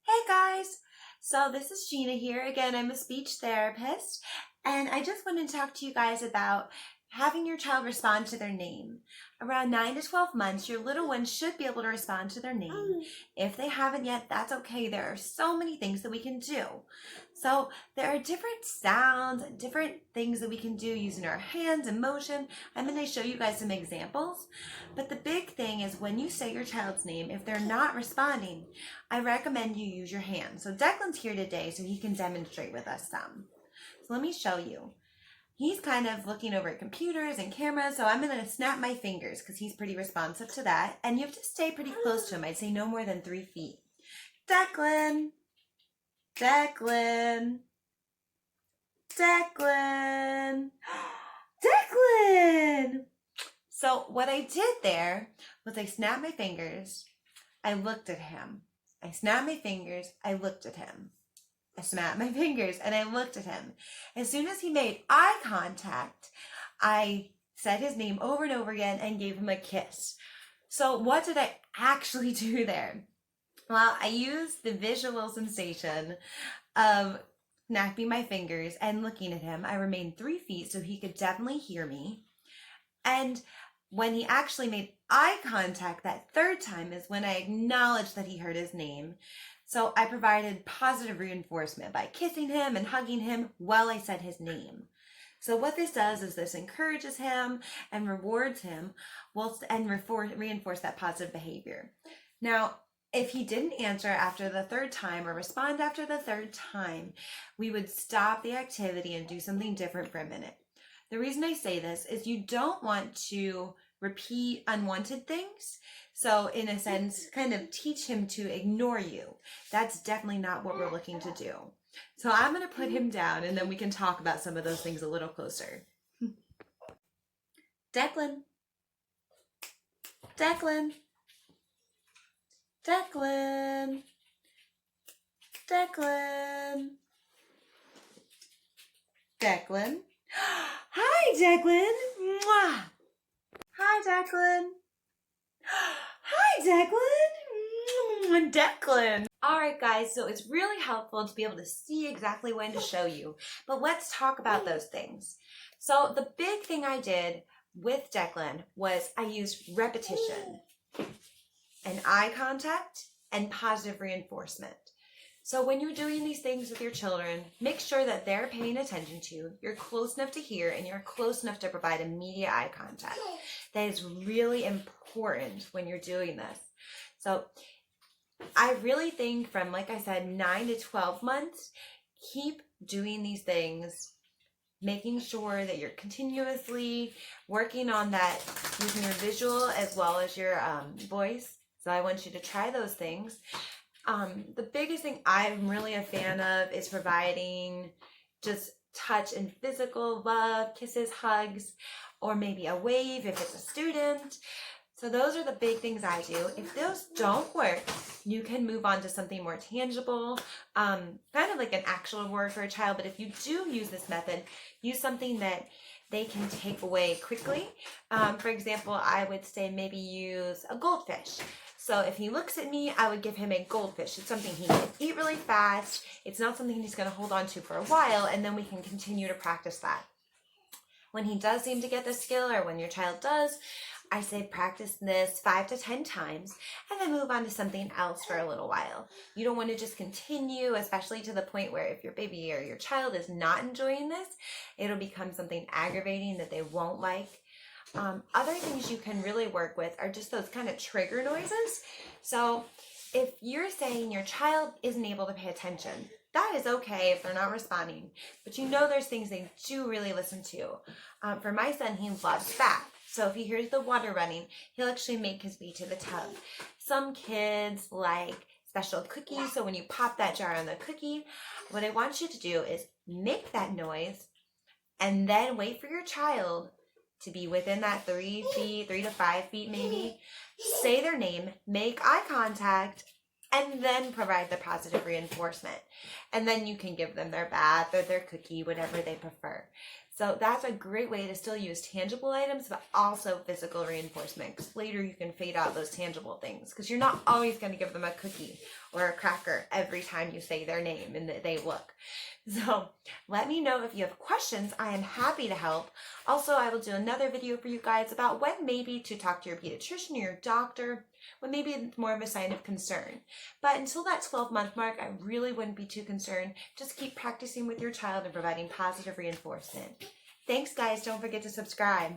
Hey guys! So this is Gina here. Again, I'm a speech therapist, and I just wanted to talk to you guys about having your child respond to their name. Around 9 to 12 months, your little one should be able to respond to their name. If they haven't yet, that's okay. There are so many things that we can do. So there are different sounds, different things that we can do using our hands and motion. I'm going to show you guys some examples. But the big thing is when you say your child's name, if they're not responding, I recommend you use your hands. So Declan's here today so he can demonstrate with us some. So let me show you. He's kind of looking over at computers and cameras, so I'm going to snap my fingers because he's pretty responsive to that. And you have to stay pretty close to him. I'd say no more than 3 feet. Declan! Declan! Declan! Declan! So what I did there was I snapped my fingers, I looked at him. I snapped my fingers, I looked at him. I snapped my fingers and I looked at him. As soon as he made eye contact, I said his name over and over again and gave him a kiss. So what did I actually do there? Well, I used the visual sensation of snapping my fingers and looking at him. I remained 3 feet so he could definitely hear me. And when he actually made eye contact that third time is when I acknowledged that he heard his name. So I provided positive reinforcement by kissing him and hugging him while I said his name. So what this does is this encourages him and rewards him and reinforce that positive behavior. Now, if he didn't answer after the third time or respond after the third time, we would stop the activity and do something different for a minute. The reason I say this is you don't want to repeat unwanted things. So in a sense, kind of teach him to ignore you. That's definitely not what we're looking to do. So I'm going to put him down and then we can talk about some of those things a little closer. Declan. Declan. Declan. Declan. Declan. Hi, Declan. Mwah. Hi, Declan. Hi, Declan. Declan. All right, guys, so it's really helpful to be able to see exactly when to show you. But let's talk about those things. So the big thing I did with Declan was I used repetition and eye contact and positive reinforcement. So when you're doing these things with your children, make sure that they're paying attention to you, you're close enough to hear, and you're close enough to provide immediate eye contact. That is really important when you're doing this. So I really think from, like I said, 9 to 12 months, keep doing these things, making sure that you're continuously working on that using your visual as well as your voice. So I want you to try those things. The biggest thing I'm really a fan of is providing just touch and physical love, kisses, hugs, or maybe a wave if it's a student. So those are the big things I do. If those don't work, you can move on to something more tangible, kind of like an actual reward for a child. But if you do use this method, use something that they can take away quickly. For example, I would say maybe use a goldfish. So if he looks at me, I would give him a goldfish. It's something he can eat really fast. It's not something he's going to hold on to for a while, and then we can continue to practice that. When he does seem to get the skill, or when your child does, I say practice this 5 to 10 times and then move on to something else for a little while. You don't want to just continue, especially to the point where if your baby or your child is not enjoying this, it'll become something aggravating that they won't like. Other things you can really work with are just those kind of trigger noises. So if you're saying your child isn't able to pay attention, that is okay if they're not responding. But you know there's things they do really listen to. For my son, he loves bath. So if he hears the water running, he'll actually make his way to the tub. Some kids like special cookies. So when you pop that jar on the cookie, what I want you to do is make that noise and then wait for your child to be within that 3 to 5 feet maybe, say their name, make eye contact, and then provide the positive reinforcement. And then you can give them their bath or their cookie, whatever they prefer. So that's a great way to still use tangible items, but also physical reinforcement. Because later you can fade out those tangible things because you're not always going to give them a cookie or a cracker every time you say their name and they look. So let me know if you have questions. I am happy to help. Also, I will do another video for you guys about when maybe to talk to your pediatrician or your doctor, when maybe it's more of a sign of concern. But until that 12-month mark, I really wouldn't be too concerned. Just keep practicing with your child and providing positive reinforcement. Thanks, guys. Don't forget to subscribe.